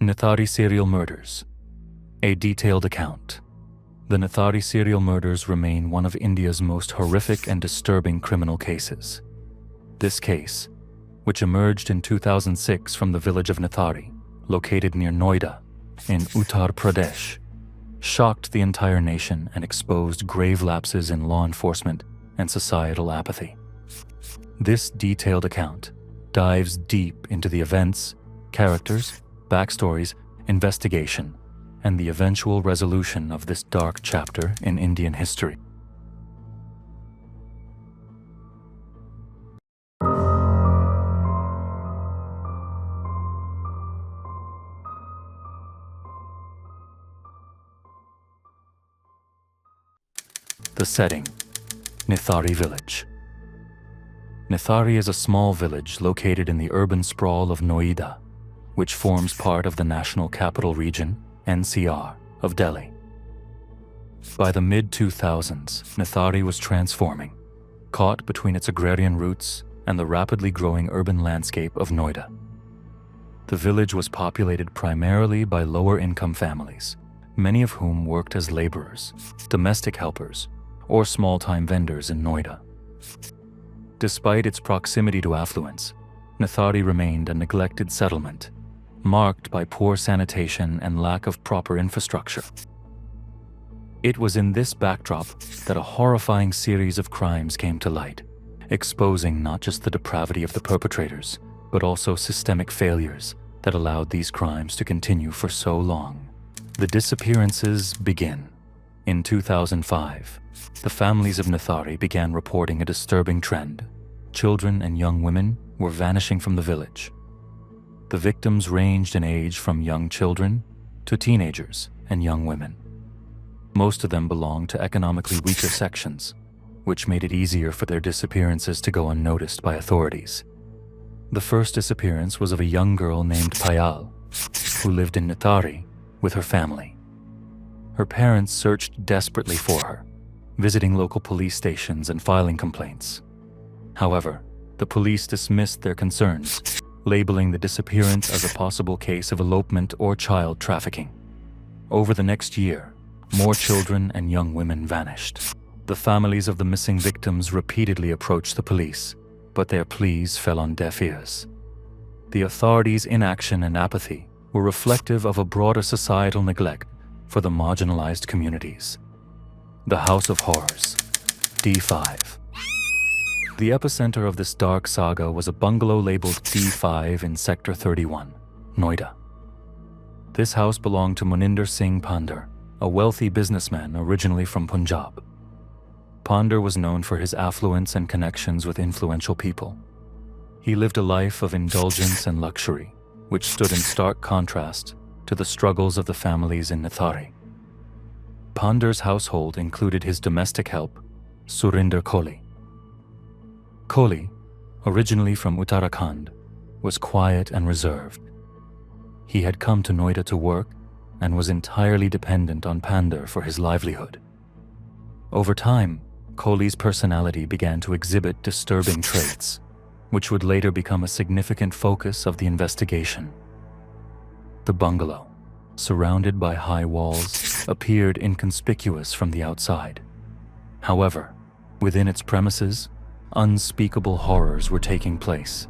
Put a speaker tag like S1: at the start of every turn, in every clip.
S1: Nithari serial murders. A detailed account. The Nithari serial murders remain one of India's most horrific and disturbing criminal cases. This case, which emerged in 2006 from the village of Nithari, located near Noida, in Uttar Pradesh, shocked the entire nation and exposed grave lapses in law enforcement and societal apathy. This detailed account dives deep into the events, characters, backstories, investigation, and the eventual resolution of this dark chapter in Indian history. The setting: Nithari village. Nithari is a small village located in the urban sprawl of Noida, which forms part of the National Capital Region, NCR, of Delhi. By the mid-2000s, Nithari was transforming, caught between its agrarian roots and the rapidly growing urban landscape of Noida. The village was populated primarily by lower-income families, many of whom worked as laborers, domestic helpers, or small-time vendors in Noida. Despite its proximity to affluence, Nithari remained a neglected settlement, marked by poor sanitation and lack of proper infrastructure. It was in this backdrop that a horrifying series of crimes came to light, exposing not just the depravity of the perpetrators, but also systemic failures that allowed these crimes to continue for so long. The disappearances begin. In 2005, the families of Nithari began reporting a disturbing trend. Children and young women were vanishing from the village. The victims ranged in age from young children to teenagers and young women. Most of them belonged to economically weaker sections, which made it easier for their disappearances to go unnoticed by authorities. The first disappearance was of a young girl named Payal, who lived in Nithari with her family. Her parents searched desperately for her, visiting local police stations and filing complaints. However, the police dismissed their concerns, labeling the disappearance as a possible case of elopement or child trafficking. Over the next year, more children and young women vanished. The families of the missing victims repeatedly approached the police, but their pleas fell on deaf ears. The authorities' inaction and apathy were reflective of a broader societal neglect for the marginalized communities. The House of Horrors, D5. The epicenter of this dark saga was a bungalow labeled D5 in Sector 31, Noida. This house belonged to Moninder Singh Pandher, a wealthy businessman originally from Punjab. Pandher was known for his affluence and connections with influential people. He lived a life of indulgence and luxury, which stood in stark contrast to the struggles of the families in Nithari. Pandher's household included his domestic help, Surinder Koli. Koli, originally from Uttarakhand, was quiet and reserved. He had come to Noida to work and was entirely dependent on Pandher for his livelihood. Over time, Koli's personality began to exhibit disturbing traits, which would later become a significant focus of the investigation. The bungalow, surrounded by high walls, appeared inconspicuous from the outside. However, within its premises, unspeakable horrors were taking place.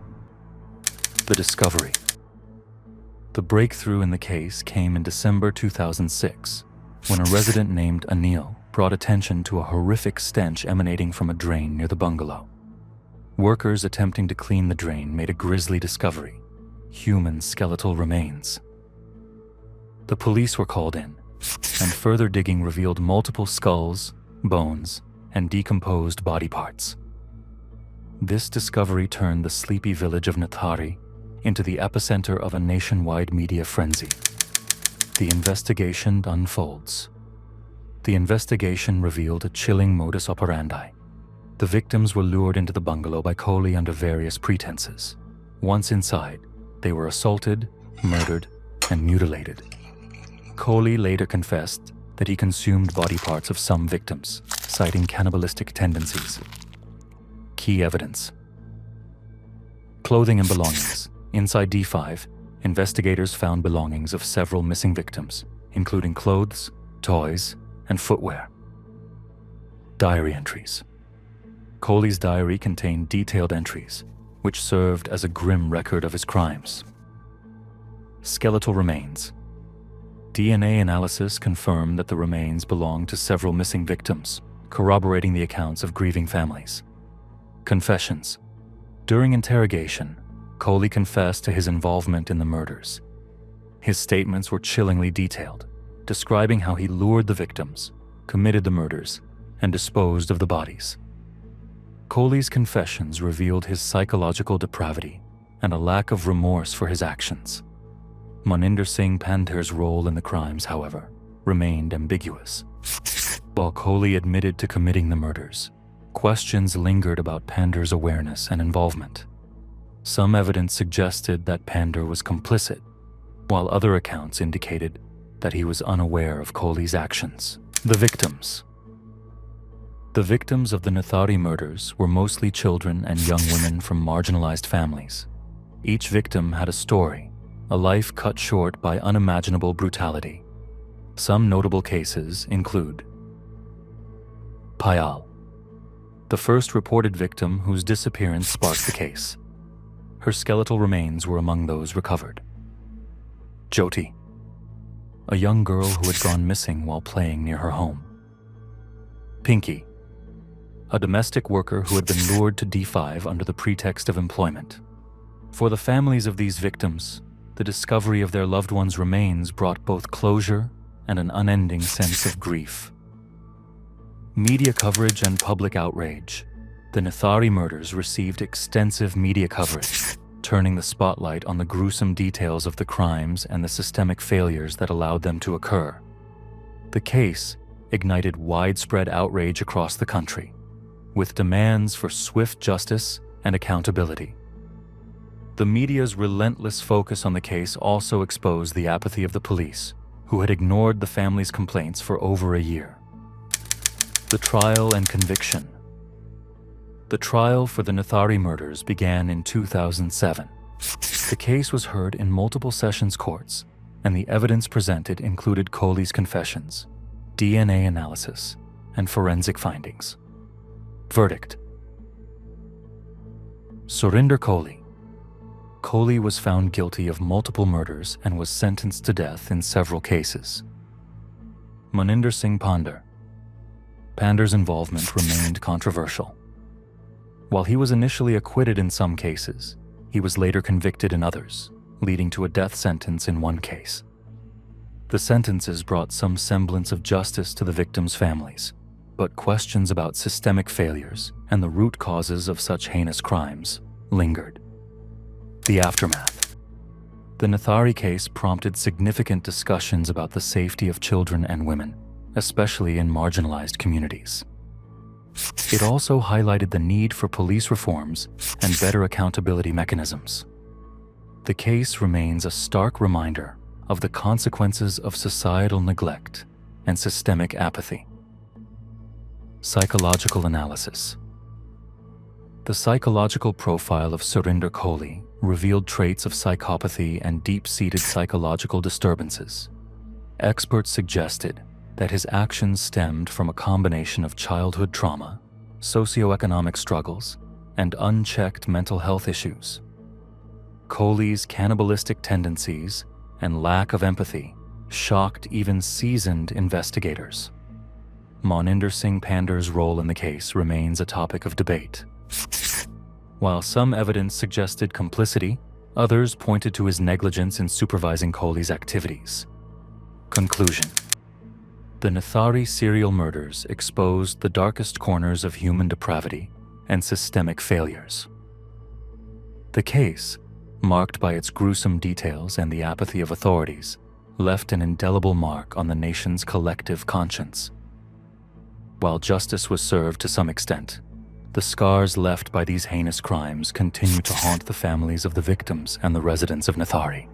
S1: The discovery. The breakthrough in the case came in December 2006, when a resident named Anil brought attention to a horrific stench emanating from a drain near the bungalow. Workers attempting to clean the drain made a grisly discovery: human skeletal remains. The police were called in, and further digging revealed multiple skulls, bones, and decomposed body parts. This discovery turned the sleepy village of Nithari into the epicenter of a nationwide media frenzy. The investigation unfolds. The investigation revealed a chilling modus operandi. The victims were lured into the bungalow by Koli under various pretenses. Once inside, they were assaulted, murdered, and mutilated. Koli later confessed that he consumed body parts of some victims, citing cannibalistic tendencies. Key evidence. Clothing and belongings. Inside D5, investigators found belongings of several missing victims, including clothes, toys, and footwear. Diary entries. Koli's diary contained detailed entries, which served as a grim record of his crimes. Skeletal remains. DNA analysis confirmed that the remains belonged to several missing victims, corroborating the accounts of grieving families. Confessions. During interrogation, Koli confessed to his involvement in the murders. His statements were chillingly detailed, describing how he lured the victims, committed the murders, and disposed of the bodies. Koli's confessions revealed his psychological depravity and a lack of remorse for his actions. Moninder Singh Pandher's role in the crimes, however, remained ambiguous. While Koli admitted to committing the murders, questions lingered about Pandher's awareness and involvement. Some evidence suggested that Pandher was complicit, while other accounts indicated that he was unaware of Koli's actions. The victims. The victims of the Nithari murders were mostly children and young women from marginalized families. Each victim had a story, a life cut short by unimaginable brutality. Some notable cases include Payal, the first reported victim whose disappearance sparked the case. Her skeletal remains were among those recovered. Jyoti, a young girl who had gone missing while playing near her home. Pinky, a domestic worker who had been lured to D5 under the pretext of employment. For the families of these victims, the discovery of their loved ones' remains brought both closure and an unending sense of grief. Media coverage and public outrage. The Nithari murders received extensive media coverage, turning the spotlight on the gruesome details of the crimes and the systemic failures that allowed them to occur. The case ignited widespread outrage across the country, with demands for swift justice and accountability. The media's relentless focus on the case also exposed the apathy of the police, who had ignored the family's complaints for over a year. The trial and conviction. The trial for the Nithari murders began in 2007. The case was heard in multiple sessions courts, and the evidence presented included Koli's confessions, DNA analysis, and forensic findings. Verdict. Surinder Koli. Koli was found guilty of multiple murders and was sentenced to death in several cases. Moninder Singh Pandher. Pandher's involvement remained controversial. While he was initially acquitted in some cases, he was later convicted in others, leading to a death sentence in one case. The sentences brought some semblance of justice to the victims' families, but questions about systemic failures and the root causes of such heinous crimes lingered. The aftermath. The Nithari case prompted significant discussions about the safety of children and women, especially in marginalized communities. It also highlighted the need for police reforms and better accountability mechanisms. The case remains a stark reminder of the consequences of societal neglect and systemic apathy. Psychological analysis. The psychological profile of Surinder Koli revealed traits of psychopathy and deep-seated psychological disturbances. Experts suggested that his actions stemmed from a combination of childhood trauma, socioeconomic struggles, and unchecked mental health issues. Koli's cannibalistic tendencies and lack of empathy shocked even seasoned investigators. Moninder Singh Pandher's role in the case remains a topic of debate. While some evidence suggested complicity, others pointed to his negligence in supervising Koli's activities. Conclusion. The Nithari serial murders exposed the darkest corners of human depravity and systemic failures. The case, marked by its gruesome details and the apathy of authorities, left an indelible mark on the nation's collective conscience. While justice was served to some extent, the scars left by these heinous crimes continue to haunt the families of the victims and the residents of Nithari.